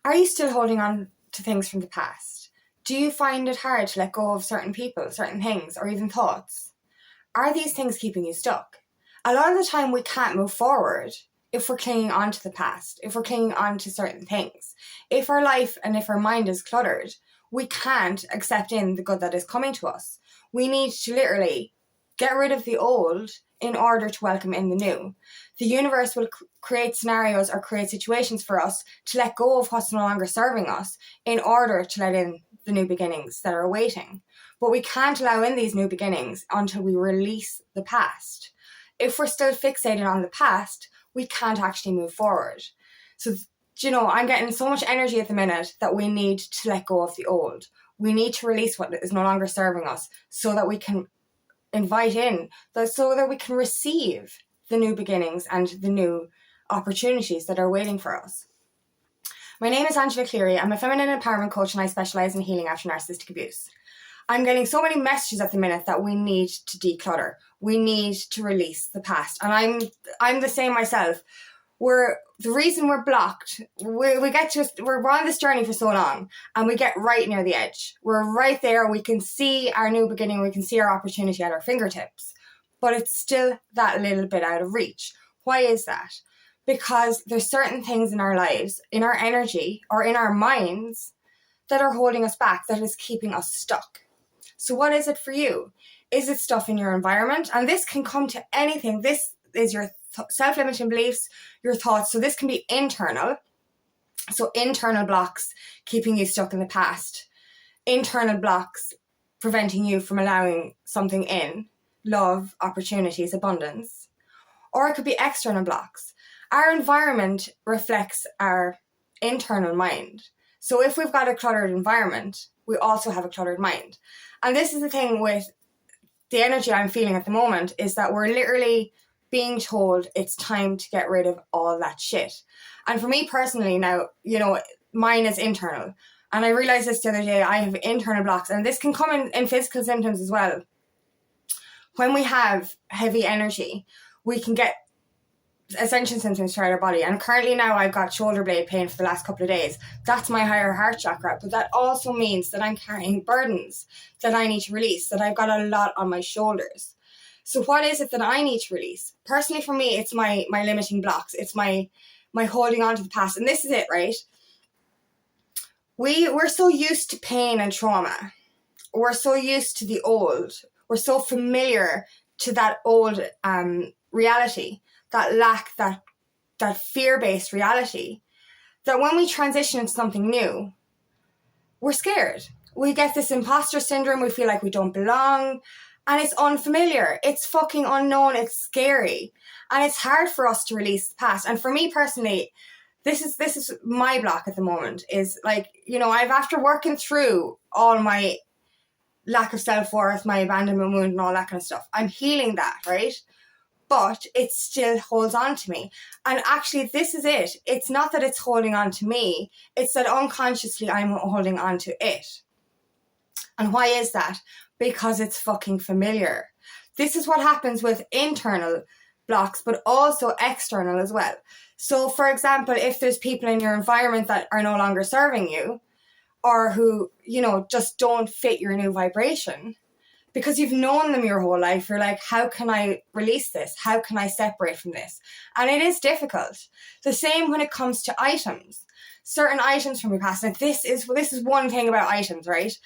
Are you still holding on to things from the past? Do you find it hard to let go of certain people, certain things, or even thoughts? Are these things keeping you stuck? A lot of the time we can't move forward if we're clinging on to the past, if we're clinging on to certain things. If our life and if our mind is cluttered, we can't accept in the good that is coming to us. We need to literally get rid of the old in order to welcome in the new. The universe will create scenarios or create situations for us to let go of what's no longer serving us in order to let in the new beginnings that are awaiting. But we can't allow in these new beginnings until we release the past. If we're still fixated on the past, we can't actually move forward. So, I'm getting so much energy at the minute that we need to let go of the old. We need to release what is no longer serving us so that we can invite in, so that we can receive the new beginnings and the new opportunities that are waiting for us. My name is Angela Cleary. I'm a feminine empowerment coach and I specialise in healing after narcissistic abuse. I'm getting so many messages at the minute that we need to declutter. We need to release the past. And I'm the same myself. The reason we're blocked, we're on this journey for so long and we get right near the edge. We're right there. We can see our new beginning. We can see our opportunity at our fingertips, but it's still that little bit out of reach. Why is that? Because there's certain things in our lives, in our energy or in our minds that are holding us back, that is keeping us stuck. So what is it for you? Is it stuff in your environment? And this can come to anything. This is your self-limiting beliefs, your thoughts. So this can be internal. So internal blocks keeping you stuck in the past. Internal blocks preventing you from allowing something in. Love, opportunities, abundance. Or it could be external blocks. Our environment reflects our internal mind. So if we've got a cluttered environment, we also have a cluttered mind. And this is the thing with the energy I'm feeling at the moment, is that we're literally being told it's time to get rid of all that shit. And for me personally now, mine is internal. And I realized this the other day, I have internal blocks, and this can come in physical symptoms as well. When we have heavy energy, we can get ascension symptoms throughout our body. And currently now I've got shoulder blade pain for the last couple of days. That's my higher heart chakra. But that also means that I'm carrying burdens that I need to release, that I've got a lot on my shoulders. So what is it that I need to release? Personally, for me, it's my limiting blocks. It's my holding on to the past. And this is it, right? We're so used to pain and trauma. We're so used to the old. We're so familiar to that old reality, that lack, that fear-based reality, that when we transition into something new, we're scared. We get this imposter syndrome. We feel like we don't belong. And it's unfamiliar. It's fucking unknown. It's scary. And it's hard for us to release the past. And for me personally, this is my block at the moment, is like, I've, after working through all my lack of self-worth, my abandonment wound and all that kind of stuff, I'm healing that, right? But it still holds on to me. And actually, this is it. It's not that it's holding on to me. It's that unconsciously I'm holding on to it. And why is that? Because it's fucking familiar. This is what happens with internal blocks, but also external as well. So, for example, if there's people in your environment that are no longer serving you, or who, just don't fit your new vibration, because you've known them your whole life, you're like, how can I release this? How can I separate from this? And it is difficult. The same when it comes to items. Certain items from your past. Like this is one thing about items, right?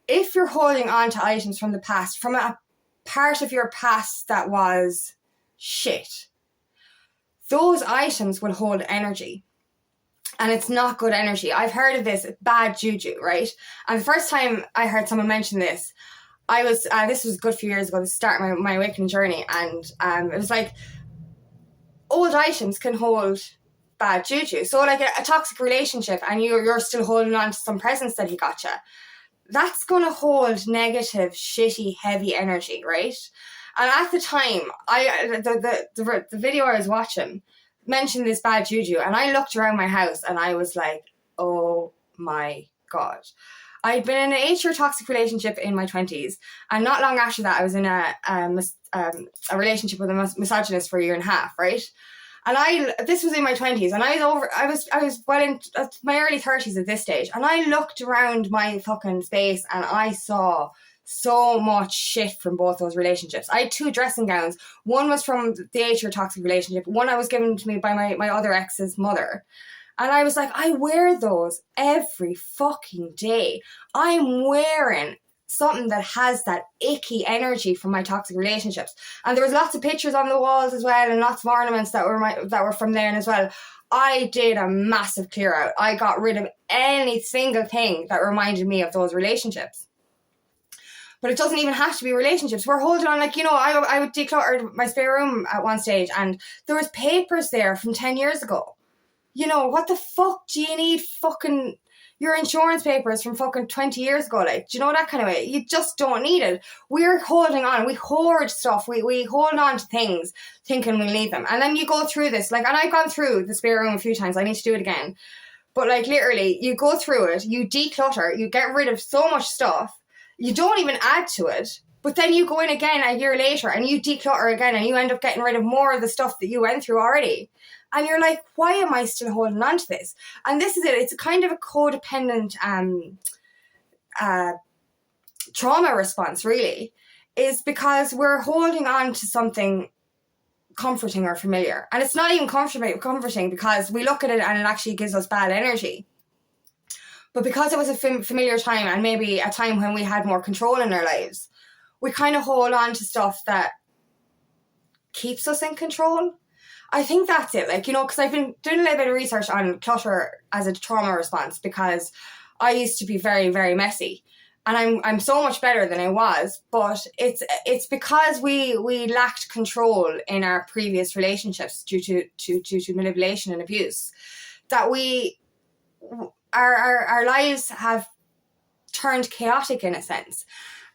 If you're holding on to items from the past, from a part of your past that was shit, those items will hold energy. And it's not good energy. I've heard of this, bad juju, right? And the first time I heard someone mention this, this was a good few years ago, to start my awakening journey, and it was like, old items can hold bad juju. So like a toxic relationship, and you're still holding on to some presents that he got you, that's going to hold negative, shitty, heavy energy, right? And at the time, the video I was watching mentioned this bad juju, and I looked around my house and I was like, oh my God. I'd been in an 8-year toxic relationship in my 20s, and not long after that I was in a relationship with a misogynist for 1.5 years, right? And this was in my 20s, and I was well in my early 30s at this stage, and I looked around my fucking space and I saw so much shit from both those relationships. I had 2 dressing gowns. One was from the heterotoxic relationship. One I was given to me by my other ex's mother. And I was like, I wear those every fucking day. I'm wearing something that has that icky energy from my toxic relationships. And there was lots of pictures on the walls as well, and lots of ornaments that were from there as well. I did a massive clear out. I got rid of any single thing that reminded me of those relationships. But it doesn't even have to be relationships. We're holding on, like, you know, I would declutter my spare room at one stage, and there was papers there from 10 years ago. You know, what the fuck do you need fucking your insurance papers from fucking 20 years ago? Like, do you know, that kind of way? You just don't need it. We're holding on. We hoard stuff. We hold on to things thinking we'll need them. And then you go through this. Like, and I've gone through the spare room a few times. I need to do it again. But, like, literally, you go through it. You declutter. You get rid of so much stuff. You don't even add to it. But then you go in again a year later and you declutter again, and you end up getting rid of more of the stuff that you went through already. And you're like, why am I still holding on to this? And this is it. It's a kind of a codependent trauma response, really, is because we're holding on to something comforting or familiar. And it's not even comforting because we look at it and it actually gives us bad energy. But because it was a familiar time, and maybe a time when we had more control in our lives, we kind of hold on to stuff that keeps us in control. I think that's it. Like, you know, because I've been doing a little bit of research on clutter as a trauma response, because I used to be very, very messy, and I'm so much better than I was. But it's because we lacked control in our previous relationships due to manipulation and abuse, that our lives have turned chaotic in a sense.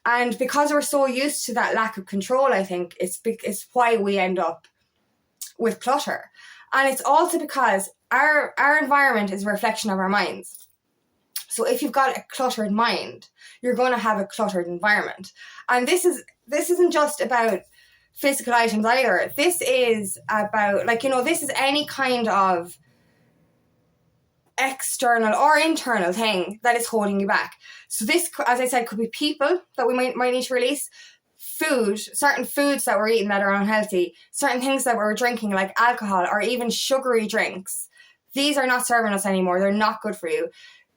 And because we're so used to that lack of control, I think it's why we end up with clutter. And it's also because our environment is a reflection of our minds. So if you've got a cluttered mind, you're going to have a cluttered environment. And this isn't just about physical items either. This is about, like, you know, this is any kind of external or internal thing that is holding you back. So this, as I said, could be people that we might need to release, food, certain foods that we're eating that are unhealthy, certain things that we're drinking like alcohol or even sugary drinks. These are not serving us anymore. They're not good for you.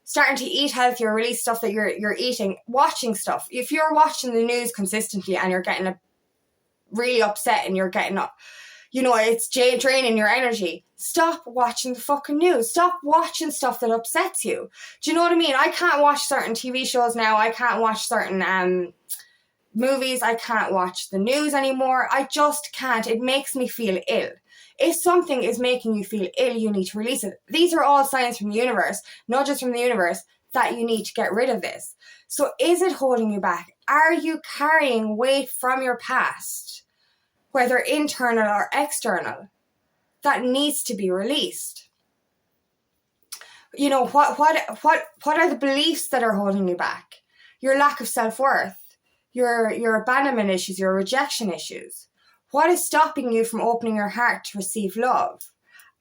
Starting to eat healthier, release stuff that you're eating, watching stuff. If you're watching the news consistently and you're getting really upset and you're getting up, you know, it's draining your energy, stop watching the fucking news. Stop watching stuff that upsets you. Do you know what I mean? I can't watch certain TV shows now. I can't watch certain movies. I can't watch the news anymore. I just can't. It makes me feel ill. If something is making you feel ill, you need to release it. These are all signs from the universe, not just from the universe, that you need to get rid of this. So is it holding you back? Are you carrying weight from your past, whether internal or external, that needs to be released? You know, what are the beliefs that are holding you back? Your lack of self-worth, your abandonment issues, your rejection issues. What is stopping you from opening your heart to receive love?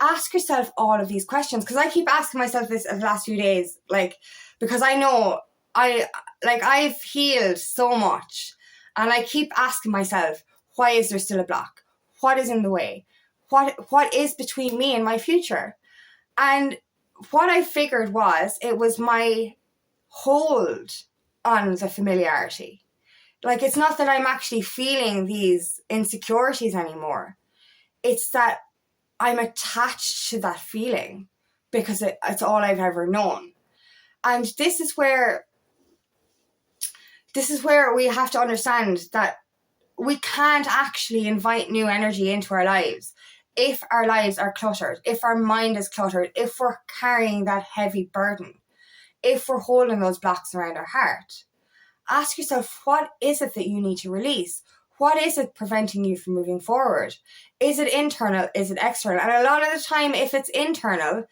Ask yourself all of these questions, because I keep asking myself this the last few days, like, because I know I've healed so much, and I keep asking myself, why is there still a block? What is in the way? What is between me and my future? And what I figured was, it was my hold on the familiarity. Like, it's not that I'm actually feeling these insecurities anymore. It's that I'm attached to that feeling because it's all I've ever known. And this is where we have to understand that we can't actually invite new energy into our lives if our lives are cluttered, if our mind is cluttered, if we're carrying that heavy burden, if we're holding those blocks around our heart. Ask yourself, what is it that you need to release? What is it preventing you from moving forward? Is it internal? Is it external? And a lot of the time, if it's internal,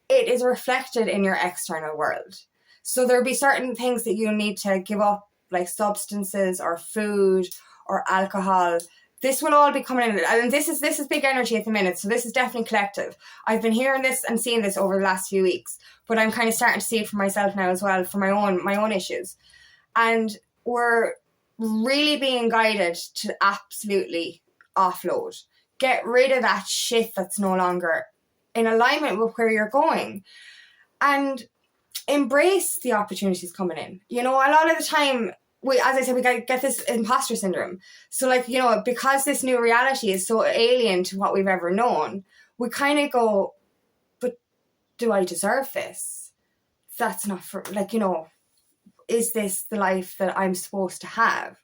it is reflected in your external world. So there'll be certain things that you need to give up, like substances or food or alcohol, This will all be coming in, and this is big energy at the minute, so this is definitely collective. I've been hearing this and seeing this over the last few weeks, but I'm kind of starting to see it for myself now as well, for my own issues. And we're really being guided to absolutely offload. Get rid of that shit that's no longer in alignment with where you're going. And embrace the opportunities coming in. You know, a lot of the time, as I said, we get this imposter syndrome. So, like, you know, because this new reality is so alien to what we've ever known, we kind of go, but do I deserve this? That's not for, like, you know, is this the life that I'm supposed to have?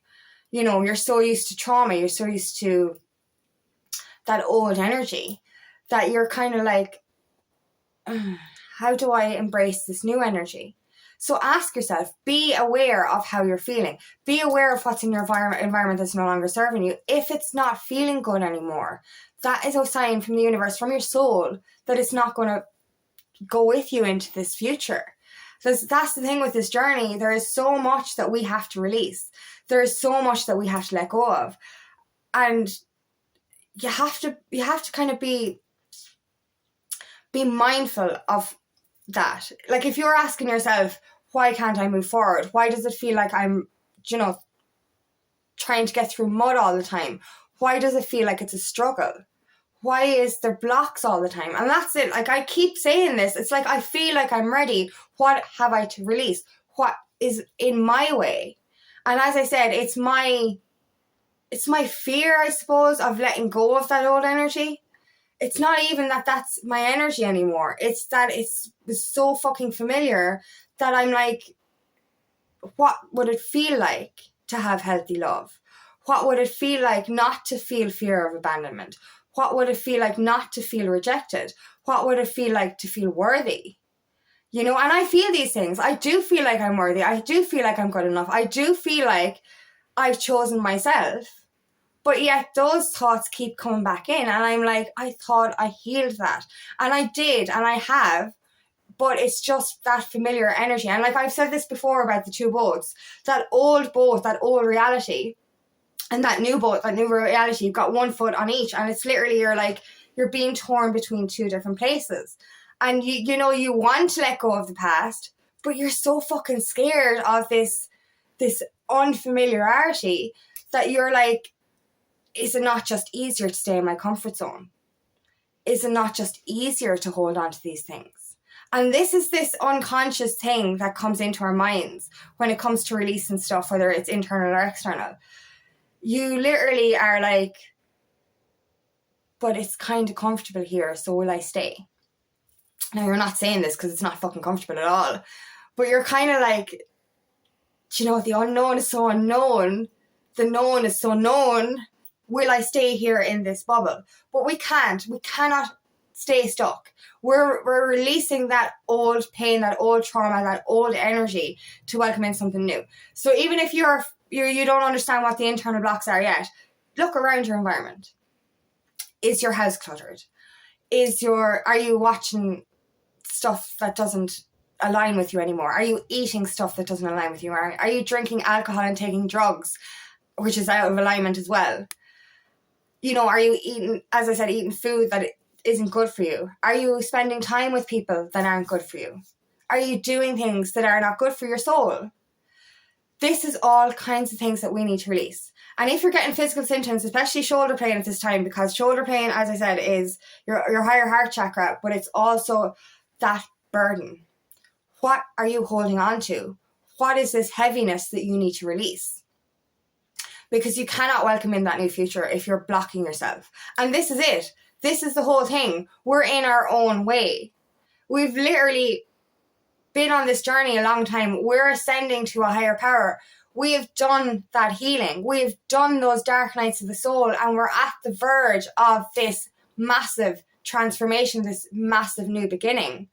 You know, you're so used to trauma, you're so used to that old energy that you're kind of like, how do I embrace this new energy? So ask yourself, be aware of how you're feeling. Be aware of what's in your environment that's no longer serving you. If it's not feeling good anymore, that is a sign from the universe, from your soul, that it's not going to go with you into this future. Because that's the thing with this journey. There is so much that we have to release. There is so much that we have to let go of. And you have to kind of be mindful of that. Like, if you're asking yourself, why can't I move forward? Why does it feel like I'm, you know, trying to get through mud all the time? Why does it feel like it's a struggle? Why is there blocks all the time? And that's it. Like, I keep saying this. It's like, I feel like I'm ready. What have I to release? What is in my way? And as I said, it's my fear, I suppose, of letting go of that old energy. It's not even that that's my energy anymore. It's that it's so fucking familiar that I'm like, what would it feel like to have healthy love? What would it feel like not to feel fear of abandonment? What would it feel like not to feel rejected? What would it feel like to feel worthy? You know, and I feel these things. I do feel like I'm worthy. I do feel like I'm good enough. I do feel like I've chosen myself. But yet those thoughts keep coming back in. And I'm like, I thought I healed that. And I did, and I have. But it's just that familiar energy. And like I've said this before about the two boats. That old boat, that old reality, and that new boat, that new reality, you've got one foot on each. And it's literally, you're being torn between two different places. And you know, you want to let go of the past, but you're so fucking scared of this unfamiliarity that you're like, is it not just easier to stay in my comfort zone? Is it not just easier to hold on to these things? And this is this unconscious thing that comes into our minds when it comes to releasing stuff, whether it's internal or external. You literally are like, but it's kind of comfortable here, so will I stay? Now, you're not saying this because it's not fucking comfortable at all, but you're kind of like, do you know, the unknown is so unknown, the known is so known. Will I stay here in this bubble? But we cannot stay stuck. We're releasing that old pain, that old trauma, that old energy to welcome in something new. So even if you don't understand what the internal blocks are yet, look around your environment. Is your house cluttered? Are you watching stuff that doesn't align with you anymore? Are you eating stuff that doesn't align with you? Are you drinking alcohol and taking drugs, which is out of alignment as well? You know, are you eating, as I said, eating food that isn't good for you? Are you spending time with people that aren't good for you? Are you doing things that are not good for your soul? This is all kinds of things that we need to release. And if you're getting physical symptoms, especially shoulder pain at this time, because shoulder pain, as I said, is your higher heart chakra, but it's also that burden. What are you holding on to? What is this heaviness that you need to release? Because you cannot welcome in that new future if you're blocking yourself. And this is it. This is the whole thing. We're in our own way. We've literally been on this journey a long time. We're ascending to a higher power. We have done that healing. We've done those dark nights of the soul, and we're at the verge of this massive transformation, this massive new beginning.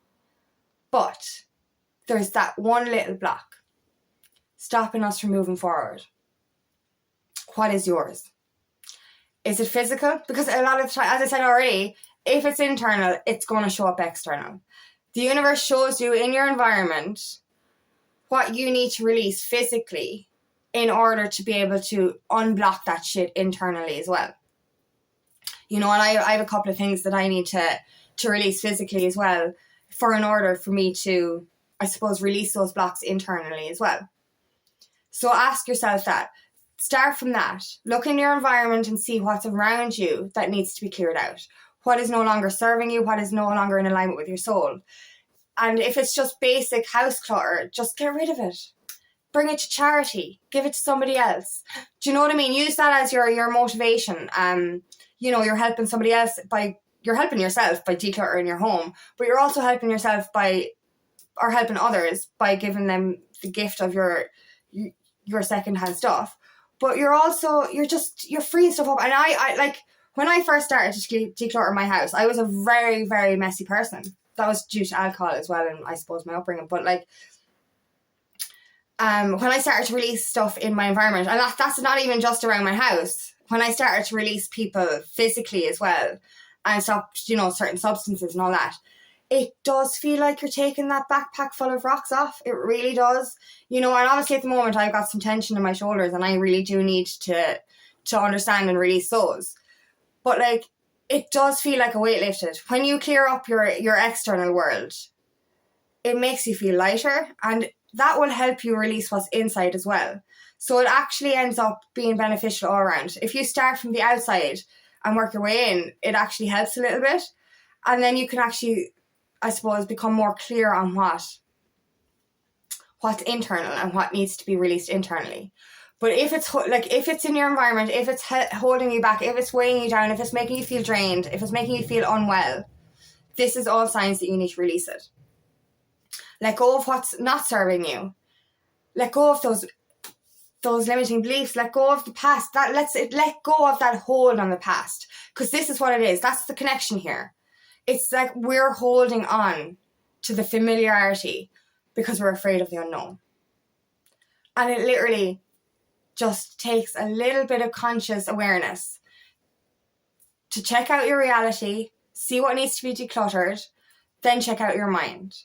But there's that one little block stopping us from moving forward. What is yours? Is it physical? Because a lot of the time, as I said already, if it's internal, it's going to show up external. The universe shows you in your environment what you need to release physically in order to be able to unblock that shit internally as well. You know, and I have a couple of things that I need to release physically as well in order for me to, I suppose, release those blocks internally as well. So ask yourself that. Start from that. Look in your environment and see what's around you that needs to be cleared out. What is no longer serving you? What is no longer in alignment with your soul? And if it's just basic house clutter, just get rid of it. Bring it to charity. Give it to somebody else. Do you know what I mean? Use that as your motivation. You know, you're helping somebody else you're helping yourself by decluttering your home, but you're also helping yourself or helping others by giving them the gift of your secondhand stuff. But you're freeing stuff up. And I like, when I first started to declutter my house, I was a very, very messy person. That was due to alcohol as well, and I suppose my upbringing. But like, when I started to release stuff in my environment, and that's not even just around my house, when I started to release people physically as well, and stop, you know, certain substances and all that, it does feel like you're taking that backpack full of rocks off. It really does. You know, and obviously at the moment I've got some tension in my shoulders and I really do need to understand and release those. But like, it does feel like a weight lifted. When you clear up your external world, it makes you feel lighter, and that will help you release what's inside as well. So it actually ends up being beneficial all around. If you start from the outside and work your way in, it actually helps a little bit. And then you can actually, I suppose, become more clear on what's internal and what needs to be released internally. But if it's in your environment, if it's holding you back, if it's weighing you down, if it's making you feel drained, if it's making you feel unwell, this is all signs that you need to release it. Let go of what's not serving you. Let go of those limiting beliefs. Let go of the past. Let go of that hold on the past. Because this is what it is. That's the connection here. It's like we're holding on to the familiarity because we're afraid of the unknown. And it literally just takes a little bit of conscious awareness to check out your reality, see what needs to be decluttered, then check out your mind.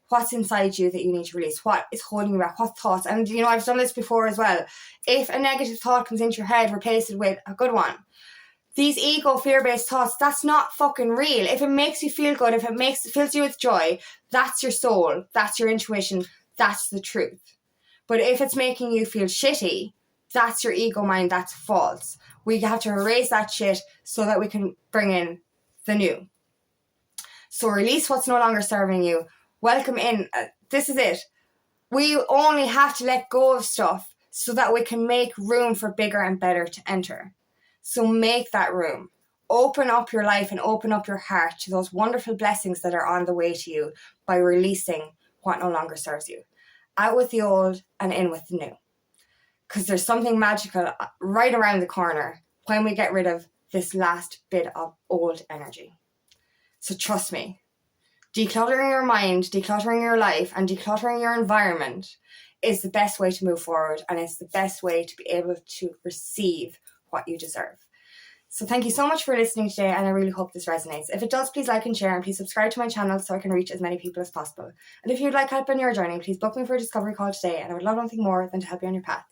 What's inside you that you need to release? What is holding you back? What thoughts? And, you know, I've done this before as well. If a negative thought comes into your head, replace it with a good one. These ego, fear-based thoughts, that's not fucking real. If it makes you feel good, if it fills you with joy, that's your soul, that's your intuition, that's the truth. But if it's making you feel shitty, that's your ego mind, that's false. We have to erase that shit so that we can bring in the new. So release what's no longer serving you. Welcome in. This is it. We only have to let go of stuff so that we can make room for bigger and better to enter. So make that room. Open up your life and open up your heart to those wonderful blessings that are on the way to you by releasing what no longer serves you. Out with the old and in with the new. Because there's something magical right around the corner when we get rid of this last bit of old energy. So trust me, decluttering your mind, decluttering your life, and decluttering your environment is the best way to move forward, and it's the best way to be able to receive what you deserve. So thank you so much for listening today, and I really hope this resonates. If it does, please like and share, and please subscribe to my channel so I can reach as many people as possible. And if you'd like help on your journey, please book me for a discovery call today, and I would love nothing more than to help you on your path.